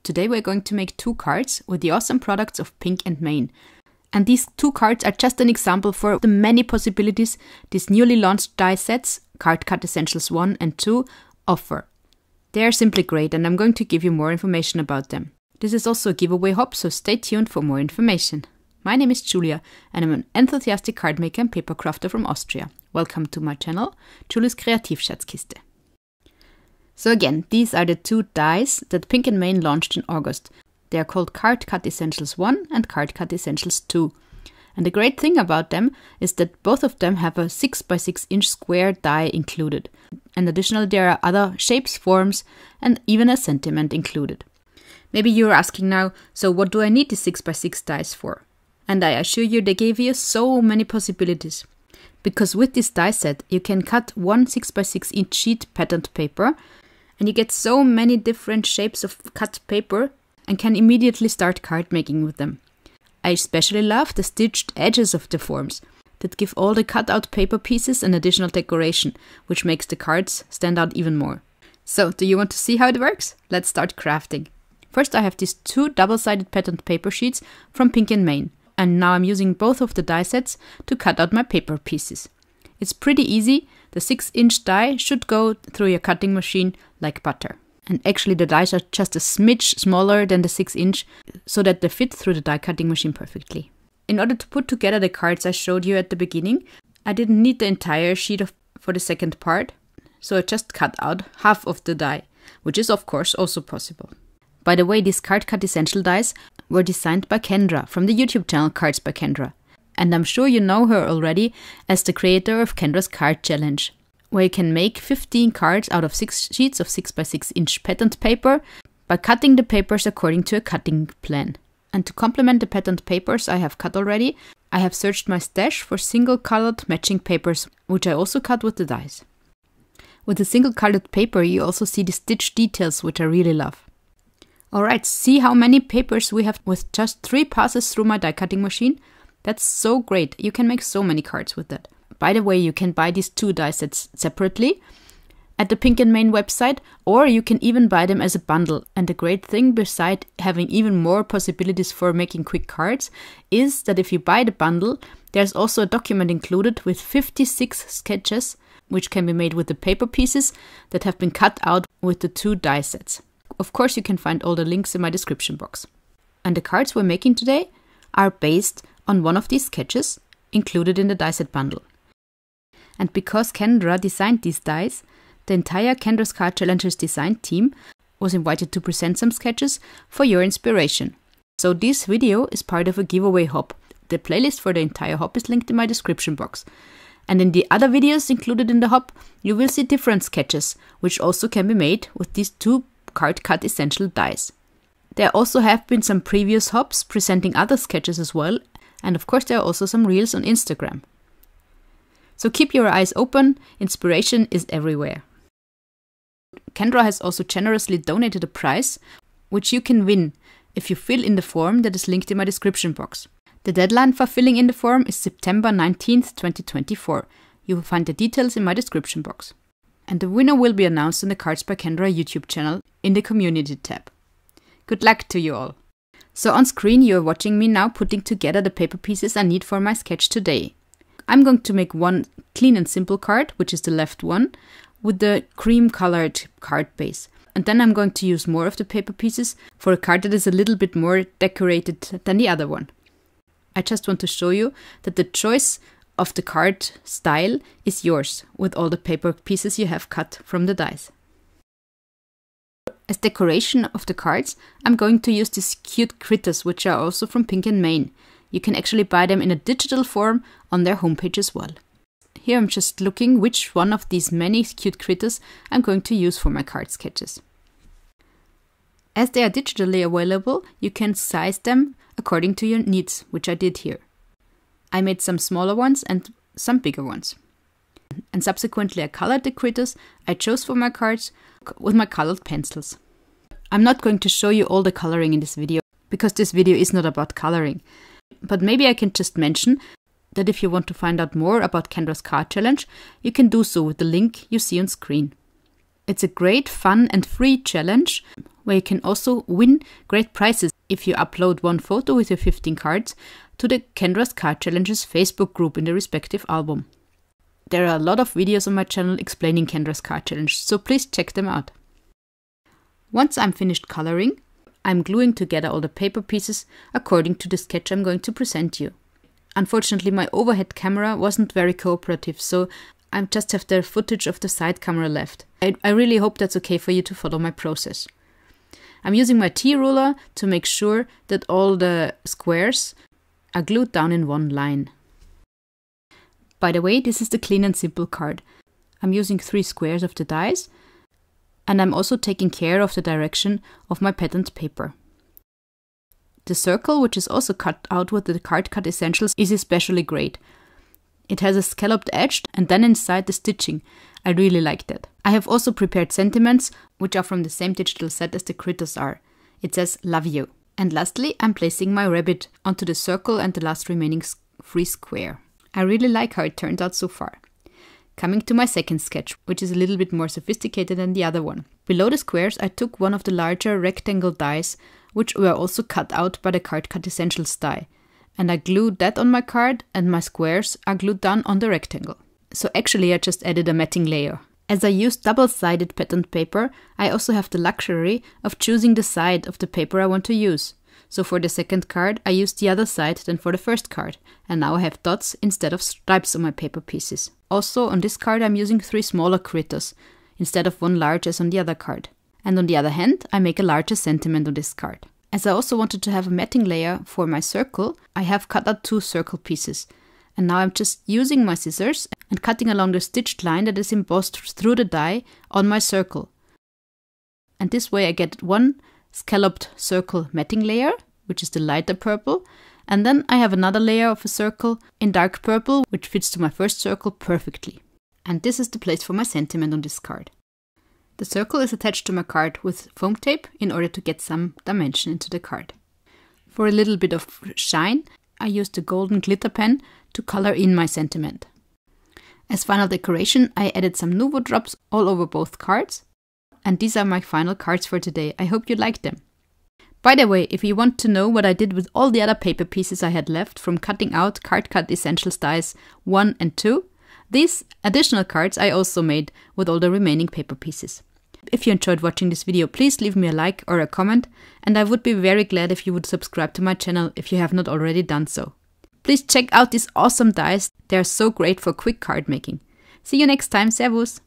Today we're going to make 2 cards with the awesome products of Pink and Main. And these 2 cards are just an example for the many possibilities these newly launched die sets, Card Cut Essentials 1 and 2, offer. They are simply great and I'm going to give you more information about them. This is also a giveaway hop, so stay tuned for more information. My name is Julia and I'm an enthusiastic card maker and paper crafter from Austria. Welcome to my channel, Julia's Kreativschatzkiste. So again, these are the 2 dies that Pink and Main launched in August. They are called Card Cut Essentials 1 and Card Cut Essentials 2. And the great thing about them is that both of them have a 6x6 inch square die included. And additionally there are other shapes, forms and even a sentiment included. Maybe you're asking now, so what do I need these 6x6 dies for? And I assure you they gave you so many possibilities. Because with this die set you can cut one 6x6 inch sheet patterned paper and you get so many different shapes of cut paper and can immediately start card making with them. I especially love the stitched edges of the forms that give all the cut out paper pieces an additional decoration, which makes the cards stand out even more. So, do you want to see how it works? Let's start crafting. First I have these 2 double-sided patterned paper sheets from Pink and Main, and now I'm using both of the die sets to cut out my paper pieces. It's pretty easy. The 6-inch die should go through your cutting machine like butter. And actually the dies are just a smidge smaller than the 6-inch so that they fit through the die cutting machine perfectly. In order to put together the cards I showed you at the beginning, I didn't need the entire sheet for the second part, so I just cut out half of the die, which is of course also possible. By the way, these Card Cut Essential dies were designed by Kendra from the YouTube channel Cards by Kendra. And I'm sure you know her already as the creator of Kendra's Card Challenge, where you can make 15 cards out of 6 sheets of 6x6 inch patterned paper by cutting the papers according to a cutting plan. And to complement the patterned papers I have cut already, I have searched my stash for single colored matching papers, which I also cut with the dies. With the single colored paper you also see the stitch details, which I really love. Alright, see how many papers we have with just 3 passes through my die cutting machine? That's so great, you can make so many cards with that. By the way, you can buy these 2 die sets separately at the Pink and Main website, or you can even buy them as a bundle. And the great thing, beside having even more possibilities for making quick cards, is that if you buy the bundle, there's also a document included with 56 sketches, which can be made with the paper pieces that have been cut out with the 2 die sets. Of course, you can find all the links in my description box. And the cards we're making today are based on one of these sketches included in the die set bundle. And because Kendra designed these dies, the entire Kendra's Card Challenges design team was invited to present some sketches for your inspiration. So this video is part of a giveaway hop. The playlist for the entire hop is linked in my description box. And in the other videos included in the hop, you will see different sketches, which also can be made with these 2 Card Cut Essential dies. There also have been some previous hops presenting other sketches as well, and of course there are also some reels on Instagram. So keep your eyes open, inspiration is everywhere. Kendra has also generously donated a prize, which you can win if you fill in the form that is linked in my description box. The deadline for filling in the form is September 19th, 2024. You will find the details in my description box. And the winner will be announced on the Cards by Kendra YouTube channel in the Community tab. Good luck to you all! So on screen you are watching me now putting together the paper pieces I need for my sketch today. I'm going to make one clean and simple card, which is the left one, with the cream colored card base. And then I'm going to use more of the paper pieces for a card that is a little bit more decorated than the other one. I just want to show you that the choice of the card style is yours with all the paper pieces you have cut from the dies. As decoration of the cards, I'm going to use these cute critters, which are also from Pink and Main. You can actually buy them in a digital form on their homepage as well. Here I'm just looking which one of these many cute critters I'm going to use for my card sketches. As they are digitally available, you can size them according to your needs, which I did here. I made some smaller ones and some bigger ones. And subsequently I colored the critters I chose for my cards with my colored pencils. I'm not going to show you all the coloring in this video, because this video is not about coloring. But maybe I can just mention that if you want to find out more about Kendra's Card Challenge, you can do so with the link you see on screen. It's a great, fun and free challenge where you can also win great prizes if you upload one photo with your 15 cards to the Kendra's Card Challenges Facebook group in the respective album. There are a lot of videos on my channel explaining Kendra's Card Challenge, so please check them out. Once I'm finished coloring, I'm gluing together all the paper pieces according to the sketch I'm going to present you. Unfortunately, my overhead camera wasn't very cooperative, so I just have the footage of the side camera left. I really hope that's okay for you to follow my process. I'm using my T-ruler to make sure that all the squares are glued down in one line. By the way, this is the clean and simple card. I'm using 3 squares of the dies, and I'm also taking care of the direction of my patterned paper. The circle, which is also cut out with the Card Cut Essentials, is especially great. It has a scalloped edge and then inside the stitching. I really like that. I have also prepared sentiments, which are from the same digital set as the critters are. It says, "Love you." And lastly, I'm placing my rabbit onto the circle and the last remaining free square. I really like how it turned out so far. Coming to my second sketch, which is a little bit more sophisticated than the other one. Below the squares, I took one of the larger rectangle dies, which were also cut out by the Card Cut Essentials die. And I glued that on my card, and my squares are glued down on the rectangle. So actually I just added a matting layer. As I used double-sided patterned paper, I also have the luxury of choosing the side of the paper I want to use. So for the second card, I used the other side than for the first card, and now I have dots instead of stripes on my paper pieces. Also on this card I'm using 3 smaller critters, instead of 1 large as on the other card. And on the other hand, I make a larger sentiment on this card. As I also wanted to have a matting layer for my circle, I have cut out 2 circle pieces. And now I'm just using my scissors and cutting along the stitched line that is embossed through the die on my circle. And this way I get 1 scalloped circle matting layer, which is the lighter purple, and then I have another layer of a circle in dark purple, which fits to my first circle perfectly. And this is the place for my sentiment on this card. The circle is attached to my card with foam tape in order to get some dimension into the card. For a little bit of shine, I used a golden glitter pen to color in my sentiment. As final decoration, I added some Nuvo drops all over both cards. And these are my final cards for today. I hope you liked them. By the way, if you want to know what I did with all the other paper pieces I had left from cutting out Card Cut Essentials dies 1 and 2, these additional cards I also made with all the remaining paper pieces. If you enjoyed watching this video, please leave me a like or a comment, and I would be very glad if you would subscribe to my channel if you have not already done so. Please check out these awesome dies, they are so great for quick card making. See you next time, servus!